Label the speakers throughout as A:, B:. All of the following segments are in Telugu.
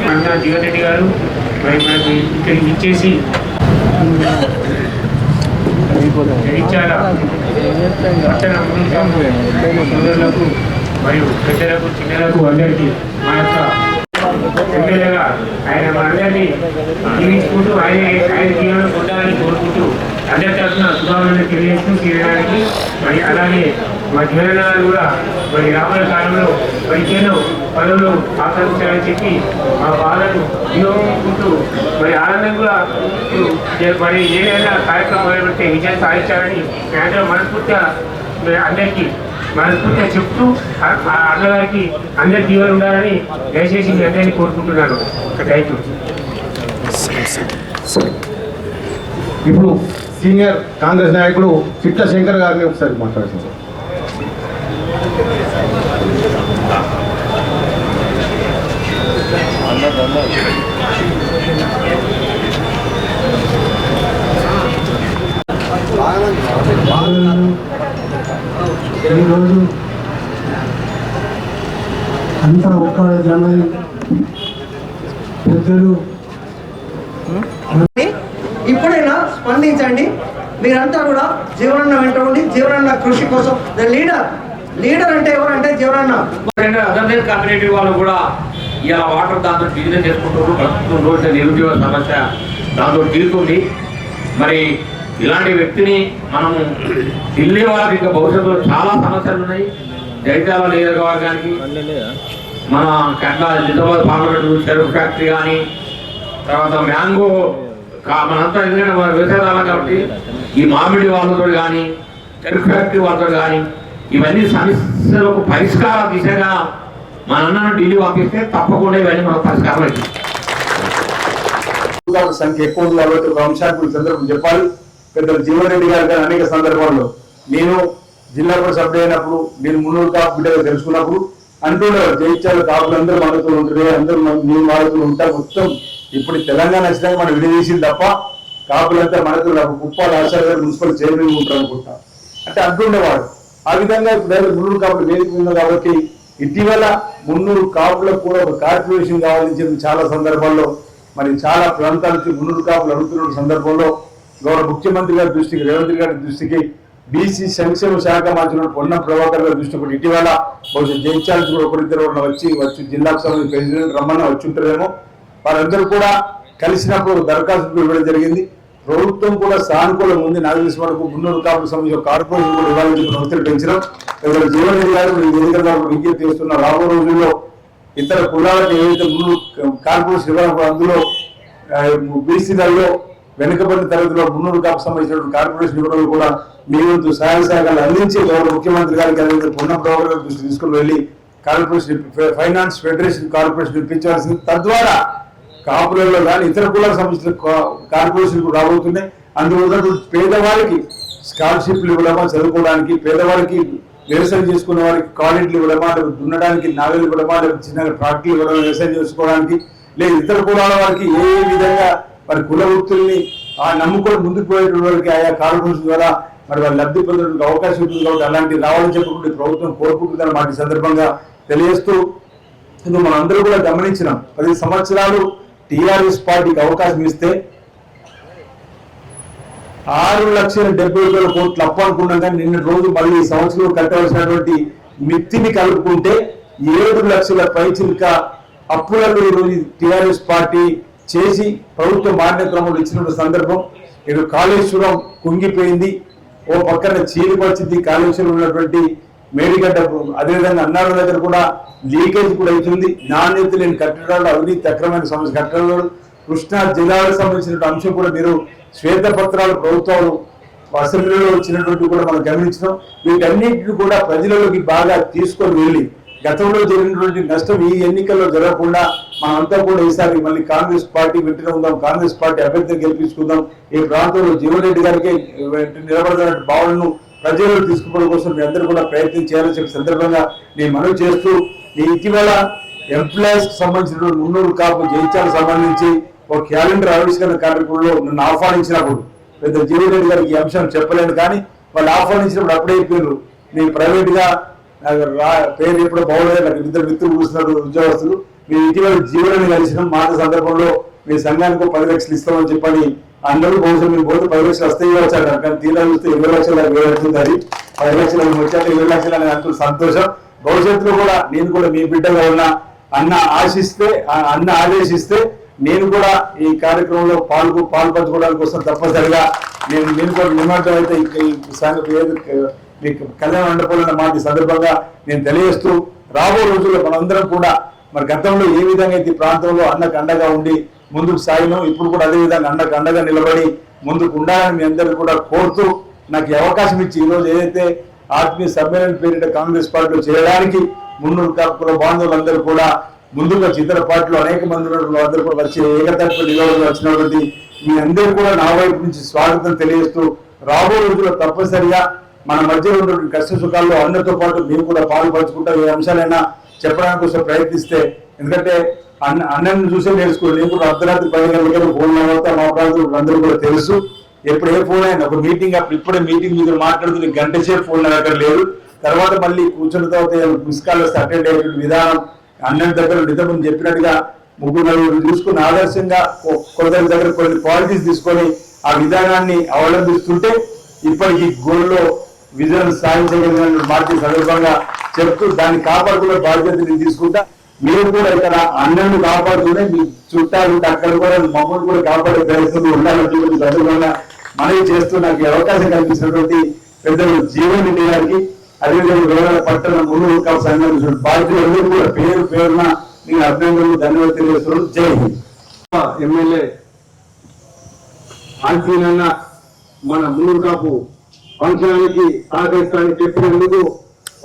A: అన్నా జీవన్ రెడ్డి గారు మరి మనకి ఇక్కడికి ఇచ్చేసి జగిత్యాల పట్టణ సోదరులకు మరియు పెద్దలకు చిన్నలకు అందరికీ మా యొక్క ఎమ్మెల్యేగా ఆయన మనందరినీ జీవించుకుంటూ ఆయన జీవనం పొందాలని కోరుకుంటూ అందరి తరఫున శుభాకాంక్షలు తెలియజేస్తూ తీరడానికి మరి అలాగే మా జీవనాలు కూడా మరి రాబోయే కాలంలో మరి ఎన్నో పనులు ఆకర్షించాలని చెప్పి మా బాధను వినియోగించుకుంటూ మరి ఆనందంగా మరి ఏదైనా కార్యక్రమం మొదలుపెడితే విజయం సాధించాలని మేమందరం మనస్ఫూర్తిగా అందరికీ మనస్ఫూర్తిగా చెప్తూ అన్నగారికి అందరి జీవనం ఉండాలని దయచేసి మీ అందరినీ కోరుకుంటున్నాను. Thank you.
B: ఇప్పుడు సీనియర్ కాంగ్రెస్ నాయకుడు చిట్ల శంకర్ గారిని ఒకసారి మాట్లాడుతున్నారు.
C: ఈరోజు అంతా ఒక్క జనవరి పెద్దలు
D: ఇప్పుడైనా స్పందించండి. మీరంతా కూడా జీవనన్న వెంట ఉండి జీవనన్న కృషి కోసం లీడర్ అంటే ఎవరంటే జీవనన్న.
E: అదర్ కమ్యూనిటీ వాళ్ళు కూడా ఇలా వాటర్ దాంతో బిజినెస్ చేసుకుంటున్నారు. ప్రస్తుతం రోజు నిరుద్యోగ సమస్య దాంతో తీరుతుంది. మరి ఇలాంటి వ్యక్తిని మనము ఢిల్లీ వాళ్ళకి ఇంకా భవిష్యత్తులో చాలా సమస్యలు ఉన్నాయి. జగిత్యాల నియోజకవర్గానికి మన కండ్ల నిజామాబాద్ పార్లమెంట్ చెరుకు ఫ్యాక్టరీ కానీ తర్వాత మ్యాంగో మనంతా ఎందుకంటే మన వ్యవసాయదారులం కాబట్టి ఈ మామిడి వాళ్ళతో కానీ చెరుకు ఫ్యాక్టరీ వాళ్ళతో కానీ ఇవన్నీ సమస్యలకు పరిష్కార దిశగా మన అన్నను ఢిల్లీ పంపిస్తే తప్పకుండా ఇవన్నీ మనకు పరిష్కారం అవుతుంది.
B: సంఖ్య ఎక్కువ ఉంది కాబట్టి ఒక అంశాన్ని సందర్భం చెప్పాలి. పెద్దలు జీవన్ రెడ్డి గారు కానీ అనేక సందర్భాల్లో నేను జిల్లా పరిషత్ సభ్యుడు అయినప్పుడు నేను మున్నూరు కాపు బిడ్డగా తెలుసుకున్నప్పుడు అంటున్నారు జయించాలి కాపులు అందరూ మనతో ఉంటుంది, అందరూ నేను మారుతూ ఉంటా. మొత్తం ఇప్పుడు తెలంగాణ వచ్చినాక మనం విడదీసింది తప్ప కాపులంతా మనతో కుప్పాల ఆచార్య గారు మున్సిపల్ చైర్మన్ ఉంటారు అనుకుంటా అంటే అంటుండేవాడు. ఆ విధంగా ఇప్పుడు మున్నూరు కాపులు వేదిక ఉంది కాబట్టి ఇటీవల మున్నూరు కాపులకు కూడా ఒక కార్పొరేషన్ కావాలని చెప్పి చాలా సందర్భాల్లో మరి చాలా ప్రాంతాల నుంచి మున్నూరు కాపులు అడుగుతున్న సందర్భంలో గౌరవ ముఖ్యమంత్రి గారి దృష్టికి రేవంత్ గారి దృష్టికి బీసీ సంక్షేమ శాఖ మంత్రి పొన్నం ప్రభాకర్ గారి దృష్టి కూడా ఇటీవల బహుశా జయించాల్సి కూడా ఒకరిద్దరు వచ్చి జిల్లాకు సంబంధించి ప్రెసిడెంట్ రమ్మన్న వచ్చి ఉంటారేమో. వారందరూ కూడా కలిసినప్పుడు దరఖాస్తు ఇవ్వడం జరిగింది. ప్రభుత్వం కూడా సానుకూలంగా ఉంది. నాకు తెలిసి వరకు మున్నూరు కాపులకు సంబంధించిన కార్పొరేషన్ కూడా ఇవ్వాలని చెప్పి వ్యవస్థలు పెంచడం ఇక్కడ జీవన్ రెడ్డి గారు ఎన్నికల విజ్ఞప్తి చేస్తున్న రాబోయే రోజుల్లో ఇతర కులాలకు ఏదైతే మున్నూరు కార్పొరేషన్ ఇవ్వాలని అందులో బీసీలలో వెనుకబడిన తరగతిలో మున్నూరు కాపు సంబంధించిన కార్పొరేషన్ ఇవ్వడం కూడా మీ వంతు సహాయ సహకారాలు అందించి గౌరవ ముఖ్యమంత్రి గారికి పొన్నం ప్రభాకర్ గారి దృష్టి తీసుకుని వెళ్ళి కార్పొరేషన్ ఫైనాన్స్ ఫెడరేషన్ కార్పొరేషన్ ఇప్పించవలసింది. తద్వారా కాపులలో కానీ ఇతర కులాలకు సంబంధించిన కార్పొరేషన్లు రాబోతున్నాయి. అందువల్ల పేదవారికి స్కాలర్షిప్లు ఇవ్వడమా, చదువుకోవడానికి పేదవారికి వ్యవసాయం చేసుకునే వారికి కాలేజీలు ఇవ్వడమా, దున్నడానికి నావెలు ఇవ్వడమా, చిన్నగా ట్రాక్టర్లు ఇవ్వడం వ్యవసాయం చేసుకోవడానికి, లేదు ఇతర కులాల వారికి ఏ విధంగా మరి కుల వృత్తుల్ని నమ్ముకొని ముందుకు పోయేటువంటి వారికి ఆయా కార్పొరేషన్ ద్వారా మరి వాళ్ళు లబ్ధి పొందడానికి అవకాశం ఉంటుంది. కాబట్టి అలాంటివి రావాలని చెప్పకుండా ప్రభుత్వం కోరుకుంటుందని మాట సందర్భంగా తెలియజేస్తూ ఇది మనం అందరూ కూడా గమనించినాం. 10 సంవత్సరాలు టీఆర్ఎస్ పార్టీకి అవకాశం ఇస్తే 6,70,000 కోట్లు అప్పు అనుకున్నాం. కానీ నిన్న రోజు మళ్ళీ ఈ సంవత్సరం కట్టవలసినటువంటి మిత్తిని కలుపుకుంటే 7 లక్షల పైచిల్క అప్పులలో ఈరోజు టీఆర్ఎస్ పార్టీ చేసి ప్రభుత్వం మారిన క్రమంలో ఇచ్చిన సందర్భం. ఇక కాళేశ్వరం కుంగిపోయింది, ఓ పక్కన చీలి పరిస్థితి, కాళేశ్వరం ఉన్నటువంటి మేడిగడ్డ అదేవిధంగా అన్నాడు దగ్గర కూడా లీకేజ్ కూడా అవుతుంది. నాణ్యత లేని కట్టడాలు, అవినీతి అక్రమైన సమస్య కట్టడాలు, కృష్ణా జిల్లాలకు సంబంధించిన అంశం కూడా మీరు శ్వేతపత్రాలు ప్రభుత్వాలు అసెంబ్లీలో వచ్చినటువంటి కూడా మనం గమనించినాం. వీటన్నిటిని కూడా ప్రజలలోకి బాగా తీసుకొని వెళ్ళి గతంలో జరిగినటువంటి నష్టం ఈ ఎన్నికల్లో జరగకుండా మనమంతా కూడా ఈసారి మళ్ళీ కాంగ్రెస్ పార్టీ వెంటనే ఉందాం, కాంగ్రెస్ పార్టీ అభ్యర్థిని గెలిపించుకుందాం, ఈ ప్రాంతంలో జీవన్ రెడ్డి గారికి నిలబడిన భావనను ప్రజల్లో తీసుకుపోవడం కోసం మీ అందరూ కూడా ప్రయత్నం చేయాలని చెప్పి సందర్భంగా నేను మనవి చేస్తూ ఈ ఇటీవల ఎంప్లాయీస్ కి సంబంధించిన మున్నూరు కాపు జయించాలకు సంబంధించి ఒక క్యాలెండర్ ఆవిష్కరణ కార్యక్రమంలో నన్ను ఆహ్వానించినప్పుడు పెద్ద జీవన్ రెడ్డి గారికి ఈ అంశం చెప్పలేను. కానీ వాళ్ళు ఆహ్వానించినప్పుడు అప్పుడే చెప్పారు నేను ప్రైవేట్ గా నాకు పేరు ఎప్పుడో బాగోలేదు, నాకు ఇద్దరు మిత్రులు కూర్చున్నారు ఉద్యోగస్తులు. మీరు ఇటీవల జీవనాన్ని కలిసిన మాట సందర్భంలో మీ సంఘానికి 10 లక్షలు ఇస్తామని చెప్పని అందరూ బహుశా మీరు పోతే 10 లక్షలు వస్తాయి వచ్చాడు. కానీ తీరా చూస్తే 20 లక్షలు అవుతుంది. అది 10 లక్షలు వచ్చాక 20 లక్షలు అని అంటూ సంతోషం. భవిష్యత్తులో కూడా నేను కూడా మీ బిడ్డగా ఉన్నా, అన్న ఆదేశిస్తే నేను కూడా ఈ కార్యక్రమంలో పాల్పంచుకోవడానికి కోసం తప్పనిసరిగా నేను కూడా నిమగ్నం అయితే మీకు కళ్యాణ మండపంలో మాట సందర్భంగా నేను తెలియజేస్తూ, రాబో రోజుల్లో మనందరం కూడా మరి గతంలో ఏ విధంగా అయితే ఈ ప్రాంతంలో అన్నకు అండగా ఉండి ముందుకు సాగినాం, ఇప్పుడు కూడా అదే విధంగా అన్నకు అండగా నిలబడి ముందుకు ఉండాలని మీ అందరూ కూడా కోరుతూ, నాకు ఈ అవకాశం ఇచ్చి ఈరోజు ఏదైతే ఆత్మీయ సమ్మేళన పేరిట కాంగ్రెస్ పార్టీలో చేయడానికి మున్నూరు కాపుల బాంధవులందరూ కూడా ముందుగా ఇతర పార్టీలో అనేక మంది అందరూ కూడా వచ్చి ఏకతాటిపై నిలబడి వచ్చినటువంటి మీ అందరూ కూడా నా వైపు నుంచి స్వాగతం తెలియజేస్తూ, రాబో రోజుల్లో తప్పనిసరిగా మన మధ్య ఉన్నటువంటి కష్ట సుఖాల్లో అందరితో పాటు మేము కూడా పాల్పంచుకుంటా ఏ అంశాలైనా చెప్పడానికి కోసం ప్రయత్నిస్తే, ఎందుకంటే అన్నని చూసే నేర్చుకోండి. నేను కూడా అర్ధరాత్రి 10 గంటలకు ఫోన్ అవుతా మా ప్రాంతంలో అందరూ కూడా తెలుసు. ఎప్పుడు ఏ ఫోన్ అయినా ఒక మీటింగ్ ఇప్పుడే మీటింగ్ మీద మాట్లాడుతున్న గంట సేపు ఫోన్ దగ్గర లేదు. తర్వాత మళ్ళీ కూర్చున్న తర్వాత మిస్ కాల్ వస్తే అటెండ్ అయ్యే విధానం అన్నని దగ్గర నిజం చెప్పినట్టుగా 3-4 చూసుకుని ఆదర్శంగా కొందరి దగ్గర కొన్ని పాలసీస్ తీసుకొని ఆ విధానాన్ని అవలంబిస్తుంటే ఇప్పటికీ గోల్లో విజయం సాధించగలిగిన మార్చి సందర్భంగా చెప్తూ దాన్ని కాపాడుకునే బాధ్యతని తీసుకుంటా. మీరు కూడా ఇక్కడ అన్నను కాపాడుతూనే మీ చుట్టాలు అక్కడ కూడా మమ్మల్ని కూడా కాపాడే ప్రయత్నంలో ఉండాలని చెప్పి సందర్భంగా మనవి చేస్తూ, నాకు ఈ అవకాశం కల్పించినటువంటి పెద్దలు జీవన్ రెడ్డి గారికి, అదేవిధంగా వేరే పట్టణ మున్నూరు కాపు సంఘం బాధ్యులందరూ కూడా పేరున మీకు అభినందనలు ధన్యవాదాలు తెలియజేస్తున్నాను. జై హింద్.
F: ఎమ్మెల్యే ఆల్ఫీనన్న మన మున్నూరు కాపు ఫంక్షన్కి సహకరిస్తానని చెప్పినందుకు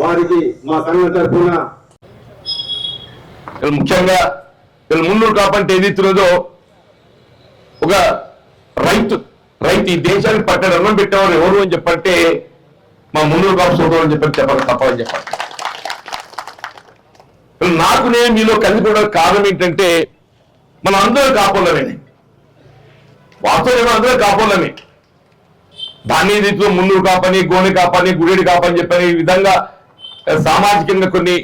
F: వారికి మా సంఘం తరఫున
G: ముఖ్యంగా మున్నూరు కాపు అంటే ఏదైతున్నదో ఒక రైతు ఈ దేశానికి పట్టణ అన్నం పెట్టేవారు ఎవరు అని చెప్పంటే మా మున్నూరు కాపు సోదరు అని చెప్పాలి తప్పని చెప్పాలి. నాకు నేను మీలో కలిసిపోవడానికి కారణం ఏంటంటే మనం అందరూ కాపులమే, వాస్తవం అందరూ కాపులమే. దాని రీతిలో మున్నూరు కాపని, గోనె కాపని, గుడేడి కాపని చెప్పని ఈ విధంగా సామాజికంగా కొన్ని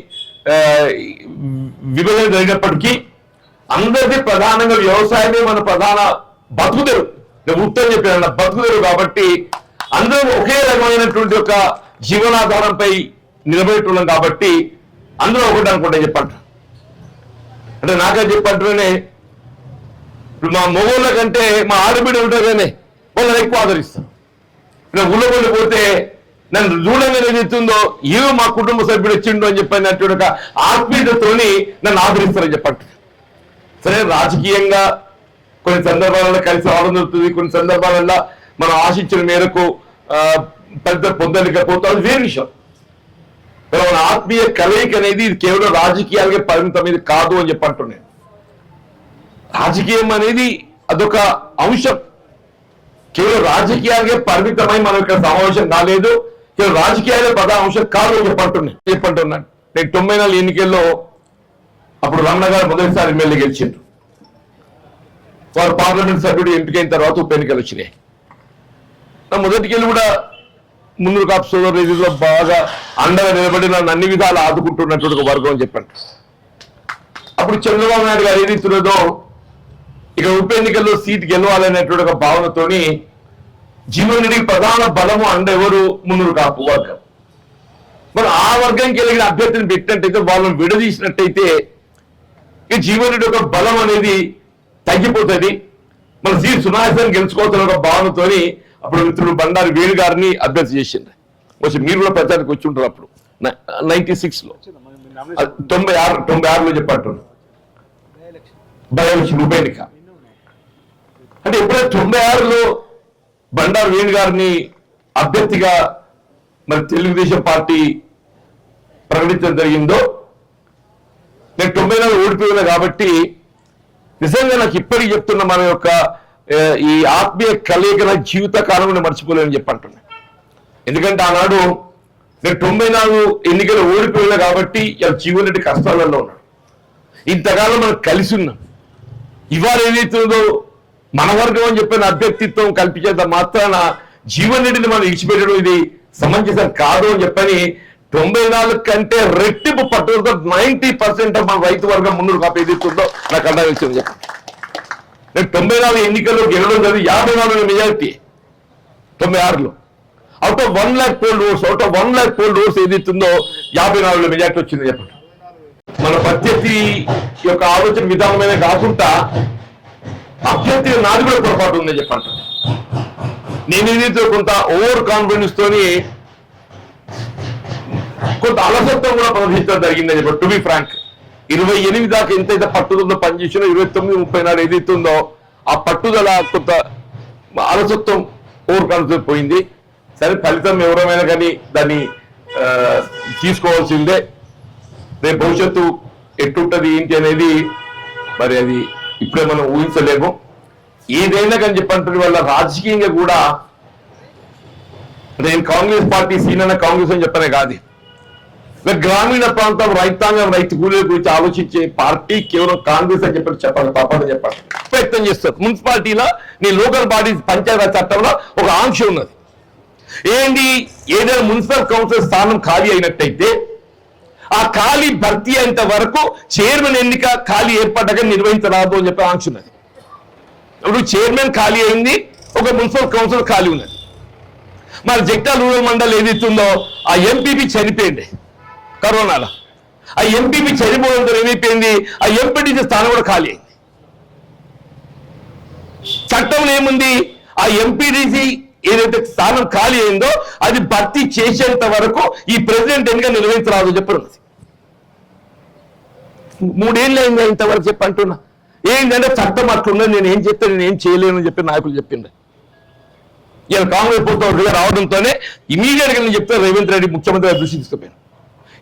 G: విభజన జరిగినప్పటికీ అందరిది ప్రధానంగా వ్యవసాయమే మన ప్రధాన బతుకుదెరు. నేను ఉత్తరం చెప్పాను బతుకుదెరు. కాబట్టి అందరూ ఒకే రకమైనటువంటి ఒక జీవనాధారంపై నిలబెట్టున్నాం. కాబట్టి అందరూ ఒకటి అనుకుంటా చెప్పంట అంటే నాకే చెప్పంటేనే ఇప్పుడు మా మొగోళ్ళ కంటే మా ఆడబిడ్డ ఉంటారనే వాళ్ళని ఎక్కువ ఆదరిస్తాం. ఊళ్ళో పోతే నన్ను చూడంగా ఏదైతుందో ఏదో మా కుటుంబ సభ్యుడు వచ్చిండు అని చెప్పినట్టు ఒక ఆత్మీయతతోని నన్ను ఆదరిస్తారని చెప్పండి. సరే, రాజకీయంగా కొన్ని సందర్భాలలో కలిసి రావడం జరుగుతుంది, కొన్ని సందర్భాలలో మనం ఆశించిన మేరకు పెద్ద పొందలేకపోతే అది వేరే విషయం. మన ఆత్మీయ కలయిక అనేది ఇది కేవలం రాజకీయాలకే పరిమితమైనది కాదు అని చెప్పంటున్నాను. రాజకీయం అనేది అదొక అంశం, కేవలం రాజకీయాలకే పరిమితమై మనం ఇక్కడ సమావేశం కాలేదు. కేవలం రాజకీయాలే ప్రధాన అంశం కాదు అని చెప్పంటున్నాను. నేను 94 ఎన్నికల్లో అప్పుడు రమణ గారు మొదటిసారి ఎమ్మెల్యే గెలిచిండ్రు. వారు పార్లమెంట్ సభ్యుడు ఎంపికైన తర్వాత ఉప ఎన్నికలు వచ్చినాయి. నా మొదటికెళ్ళి కూడా మున్నూరు కాపు సోదరు రీతిలో బాగా అండగా నిలబడి నన్ను అన్ని విధాలు ఆదుకుంటున్నటువంటి ఒక వర్గం అని చెప్పండి. అప్పుడు చంద్రబాబు నాయుడు గారు ఏదైతున్నదో ఇక ఉప ఎన్నికల్లో సీట్ గెలవాలనేటువంటి ఒక భావనతోని జీవన్ రెడ్డికి ప్రధాన బలము అండ ఎవరు? మున్నూరు కాపు వర్గం. మరి ఆ వర్గంకి వెళ్ళిన అభ్యర్థిని పెట్టినట్టయితే వాళ్ళని విడదీసినట్టయితే ఇక జీవన్ రెడ్డి ఒక బలం అనేది తగ్గిపోతుంది. మన సీట్ సునాయాసాన్ని గెలుచుకోవాల్సిన ఒక భావనతోని అప్పుడు మిత్రుడు బండారి వేణు గారిని అభ్యర్థి చేసిండ్రు. వచ్చి మీరు కూడా ప్రచారానికి వచ్చి ఉంటారు. అప్పుడు 96లో 96లో చెప్పంటున్నారు బై ఎలక్షన్ ఉప ఎన్నిక. అంటే ఎప్పుడైతే 96లో బండారు వేణు గారిని అభ్యర్థిగా మరి తెలుగుదేశం పార్టీ ప్రకటించడం జరిగిందో, నేను 94 ఓడిపోయినా కాబట్టి నిజంగా నాకు ఇప్పటికీ చెప్తున్న మన యొక్క ఈ ఆత్మీయ కలయిక జీవితకాలంలో మర్చిపోలేని చెప్పంటున్నా. ఎందుకంటే ఆనాడు నేను 94 ఎన్నికలు ఓడిపోయినా కాబట్టి జీవన్ రెడ్డి కష్టాలలో ఉన్నాడు. ఇంతకాలం మనం కలిసి ఉన్నాం. ఇవాళ ఏదైతుందో మన వర్గం అని చెప్పిన అభ్యర్థిత్వం కల్పించేంత మాత్రాన జీవన్ రెడ్డిని మనం ఇచ్చిపెట్టడం ఇది సమంజసం కాదు అని చెప్పని 94 కంటే రెట్టింపు పట్టుదలతో 90% మన రైతు వర్గం మున్నూరు కాపు ఏదైతుందో నాకు అర్థం వచ్చింది చెప్పండి. నేను 94 ఎన్నికల్లో గెలవడం జరిగింది 54 మెజారిటీ 96లో. Out of 1 lakh poll votes ఏదైతుందో 54 మెజారిటీ వచ్చింది చెప్పండి. మన ప్రత్యర్థి యొక్క ఆలోచన విధానమైన కాకుండా అభ్యర్థి నాది కూడా పొరపాటు ఉందని చెప్పండి. నేను ఏదైతే కొంత ఓవర్ కాన్ఫిడెన్స్ తోని కొంత అలసత్వం కూడా ప్రదర్శించడం జరిగిందని చెప్పి. టు బి ఫ్రాంక్ 28 దాకా ఎంతైతే పట్టుదలతో పనిచేసినో 29, 30 ఏదైతే ఉందో ఆ పట్టుదల కొంత అలసత్వం ఓవర్ కాన్ఫిడెన్స్ పోయింది. సరే ఫలితం ఎవరైనా కానీ దాన్ని తీసుకోవాల్సిందే. రేపు భవిష్యత్తు ఎట్టుంటది ఏంటి అనేది మరి అది ఇప్పుడే మనం ఊహించలేము. ఏదైనా కానీ చెప్పంటే వాళ్ళ రాజకీయంగా కూడా నేను కాంగ్రెస్ పార్టీ సీనియర్ కాంగ్రెస్ అని చెప్పనే కాదు, గ్రామీణ ప్రాంతం రైతాంగం రైతు కూలీల గురించి ఆలోచించే పార్టీ కేవలం కాంగ్రెస్ అని చెప్పాలి తప్పని చెప్పండి ప్రయత్నం చేస్తారు. మున్సిపాలిటీలో నీ లోకల్ బాడీస్ పంచాయతీ చట్టంలో ఒక ఆంక్ష ఉన్నది. ఏంటి, ఏదైనా మున్సిపల్ కౌన్సిల్ స్థానం ఖాళీ అయినట్టయితే ఆ ఖాళీ భర్తీ అయ్యేంత వరకు చైర్మన్ ఎన్నిక ఖాళీ ఏర్పడ్డాక నిర్వహించరాదు అని చెప్పి ఆంక్ష ఉన్నది. ఇప్పుడు చైర్మన్ ఖాళీ అయింది, ఒక మున్సిపల్ కౌన్సిల్ ఖాళీ ఉన్నది. మరి జగిత్యాల రూరల్ మండలి ఏదైతుందో ఆ ఎంపీపీ చనిపోయింది కరోనాలో. ఆ ఎంపీపీ చనిపోవడంతో ఏమైపోయింది, ఆ ఎంపీటీసీ స్థానం కూడా ఖాళీ అయింది. చట్టంలో ఏముంది, ఆ ఎంపీటీసీ ఏదైతే స్థానం ఖాళీ అయిందో అది భర్తీ చేసేంత వరకు ఈ ప్రెసిడెంట్ ఎన్నిక నిర్వహించరాదు చెప్పరు. 3 ఏళ్ళు అయింది ఇంతవరకు చెప్పంటున్నా. ఏంటంటే చట్టం అట్లున్నది, నేను ఏం చెప్తే నేను ఏం చేయలేను చెప్పి నాయకులు చెప్పిండ్రు. ఇలా కాంగ్రెస్ ప్రభుత్వం రావడంతోనే ఇమీడియట్ గా నేను చెప్తే రేవంత్ రెడ్డి ముఖ్యమంత్రి గారి దృష్టి తీసుకుపోయాను.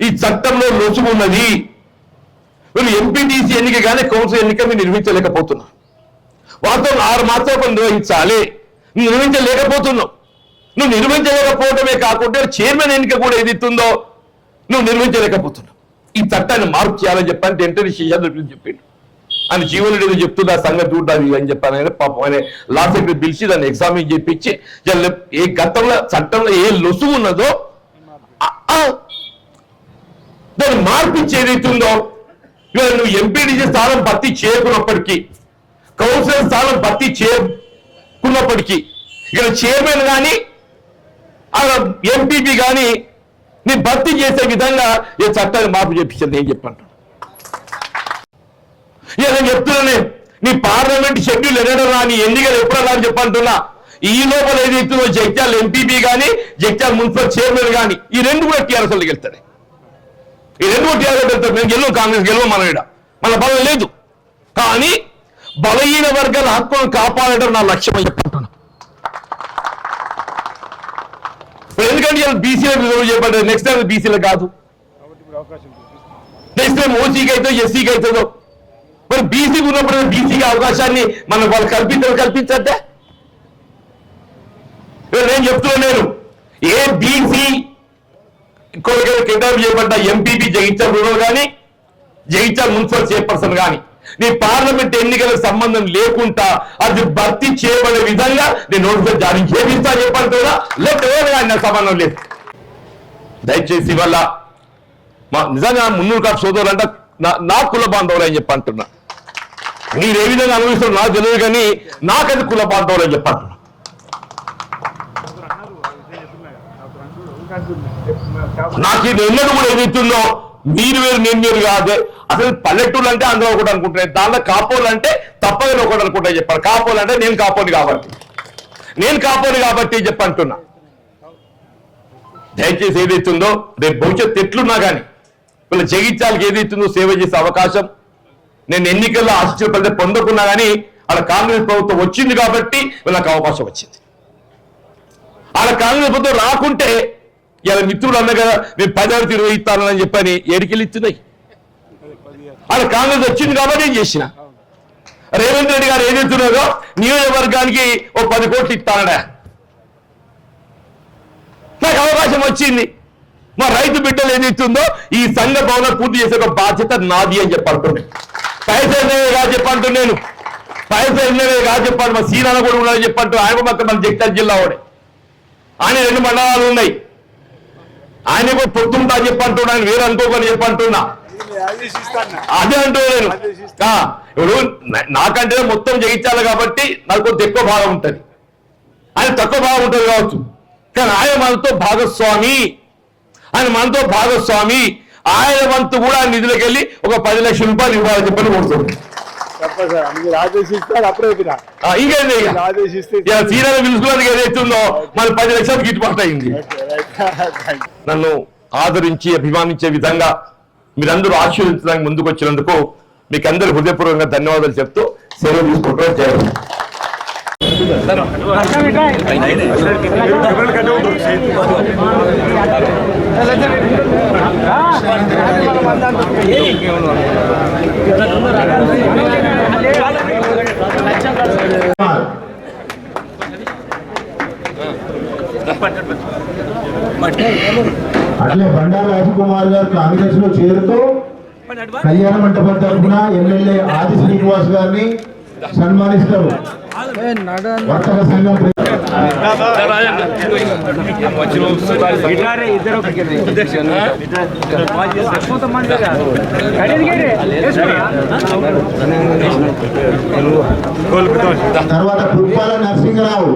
G: ఈ చట్టంలో రుజువు ఉన్నది, వీళ్ళు ఎంపీటీసీ ఎన్నిక కానీ కౌన్సిల్ ఎన్నిక మీరు నిర్వహించలేకపోతున్నారు. వాస్తవం 6 మాసాలు నిర్వహించాలి, నువ్వు నిర్వహించలేకపోతున్నావు. నువ్వు నిర్వహించలేకపోవడమే కాకుండా చైర్మన్ ఎన్నిక కూడా ఏదిస్తుందో నువ్వు నిర్వహించలేకపోతున్నావు. ఈ చట్టాన్ని మార్పు చేయాలని చెప్పంటే ఎంటనే చేయాలని చెప్పిండు. ఆయన జీవన్ రెడ్డి చెప్తుంది ఆ సంగతి చూడాలి అని చెప్పాను. ఆయన పాపం ఆయన లా సెక్రటరీ పిలిచి దాన్ని ఎగ్జామిన్ చేయించి ఏ గతంలో చట్టంలో ఏ లొసుగు ఉన్నదో దాన్ని మార్పిచ్చి ఏదైతుందో ఇవాళ నువ్వు ఎంపీటీసీ స్థానం భర్తీ చేయకున్నప్పటికీ కౌన్సిలర్ స్థానం భర్తీ చేయకున్నప్పటికీ ఇక్కడ చైర్మన్ కానీ ఎంపీపీ కానీ నీ భర్తీ చేసే విధంగా ఈ చట్టాన్ని మార్పు చేయించింది. నేను చెప్పంటాను ఇక నేను చెప్తున్నానే, నీ పార్లమెంట్ షెడ్యూల్ ఎన్నడరా, నీ ఎన్నికలు ఎప్పుడన్నా అని చెప్పంటున్నా. ఈ లోపల ఏదైతుందో జగిత్యాల ఎంపీపీ కానీ జగిత్యాల మున్సిపల్ చైర్మన్ కానీ ఈ 2 కూడా టీఆర్ఎస్ వాళ్ళకి వెళ్తాయి. ఈ 2 కూడా టీఆర్ఎస్ వెళ్తారు. మేము గెలవం, కాంగ్రెస్ గెలవం, మన ఇక్కడ మన బలం లేదు. కానీ బలహీన వర్గాల హక్కులను కాపాడటం నా లక్ష్యం అని చెప్పుకుంటున్నా. ఎందుకంటే బీసీలకు రిజర్వ్ చేయబడ్డారు, నెక్స్ట్ టైం బీసీలకు కాదు, నెక్స్ట్ టైం ఓసీకి అవుతుందో ఎస్సీకి అవుతుందో. మరి బీసీకి ఉన్నప్పుడు బీసీకి అవకాశాన్ని మనం వాళ్ళు కల్పించద్దే. నేను చెప్తున్నాను, ఏ బీసీ కింద చేయబడ్డ ఎంపీపీ జగిత్యాల రూరల్ కానీ జగిత్యాల మున్సిపల్ చైర్పర్సన్ కానీ నీ పార్లమెంట్ ఎన్నికలకు సంబంధం లేకుండా అది భర్తీ చేయబడే విధంగా నేను నోటిఫికేషన్ జారీ చేపిస్తా చెప్పంటున్నా. లేకపోతే నా సంబంధం లేదు. దయచేసి వల్ల నిజంగా మున్నూరు కాపు సోదరులు అంటే నా కుల బాంధవులు అని చెప్పి అంటున్నా. మీరు ఏ విధంగా అనుభవిస్తారు నాకు తెలియదు, కానీ నాకది కుల బాంధవులు అని చెప్పి అంటున్నా. నాకు ఇది ఎన్నడూ కూడా ఏదైతుందో మీరు వేరు నేను వేరు కాదే. అసలు పల్లెటూళ్ళు అంటే అందరూ ఒకటి అనుకుంటున్నాయి, దాంట్లో కాపోలు అంటే తప్పదని ఒకటి అనుకుంటా చెప్పారు. కాపోలు అంటే నేను కాపోని కాబట్టి చెప్పంటున్నా. దయచేసి ఏదైతుందో రేపు భవిష్యత్తు ఎట్లున్నా కానీ వీళ్ళ జగిత్యాలకి ఏదైతుందో సేవ చేసే అవకాశం నేను ఎన్నికల్లో ఆశించిన ఫలితం పొందకున్నా కానీ అలా కాంగ్రెస్ ప్రభుత్వం వచ్చింది కాబట్టి వీళ్ళకి అవకాశం వచ్చింది. అలా కాంగ్రెస్ ప్రభుత్వం రాకుంటే ఇలా మిత్రులు అన్న కదా మేము 10 నిర్వహిస్తానని చెప్పని ఏడికెళ్ళి ఇస్తున్నాయి. అలా కాంగ్రెస్ వచ్చింది కాబట్టి నేను చేసిన. రేవంత్ రెడ్డి గారు ఏదైతున్నారో నియోజకవర్గానికి ఓ 10 కోట్లు ఇస్తానడా, నాకు అవకాశం వచ్చింది. మా రైతు బిడ్డలు ఏదైతుందో ఈ సంఘ భవనం పూర్తి చేసే ఒక బాధ్యత నాది అని చెప్పంటున్నాను. పైసా చెప్పంటున్నాను, చెప్పండి. మా సీనాల కూడా ఉన్నాడని చెప్పంటూ ఆయన మొత్తం మన జగిత్యాల జిల్లా వాడే. ఆయన 2 మండలాలు ఉన్నాయి. ఆయన కూడా పొత్తుంటా చెప్పంటున్నా, ఆయన వేరే అనుకోకని చెప్పంటున్నా. అదే అంటూ నేను ఇప్పుడు నాకంటే మొత్తం జయించాలి కాబట్టి నాకు కొంత ఎక్కువ భాగం ఉంటుంది, ఆయన తక్కువ భాగం ఉంటుంది కావచ్చు. కానీ ఆయన మనతో భాగస్వామి, ఆయన వంతు కూడా ఆయన నిధులకు వెళ్ళి ఒక 10 లక్షల రూపాయలు ఇవ్వాలని చెప్పని కోరుతుంది. ఇంకేంది సీనియర్ పిలుచుకున్నందుకు ఏదైతుందో మన 10 లక్షలు గిట్టుబాటు అయింది. నన్ను ఆదరించి అభిమానించే విధంగా మీరందరూ ఆశీర్వదించడానికి ముందుకు వచ్చినందుకు మీకు అందరూ హృదయపూర్వకంగా ధన్యవాదాలు చెప్తూ సెలవు తీసుకుంటూ చేయాలి.
C: అట్లే బండారు రాజకుమార్ గారు కాంగ్రెస్ లో చేరుతూ కళ్యాణ మంటపం తరఫున ఎమ్మెల్యే ఆది శ్రీనివాస్ గారిని సన్మానిస్తారు. వర్తక సంఘం తర్వాత పుప్పాల నరసింహరావు,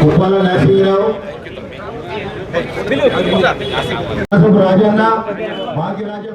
C: పుప్పాల నరసింహరావు, రాజన్న, భాగ్యరాజ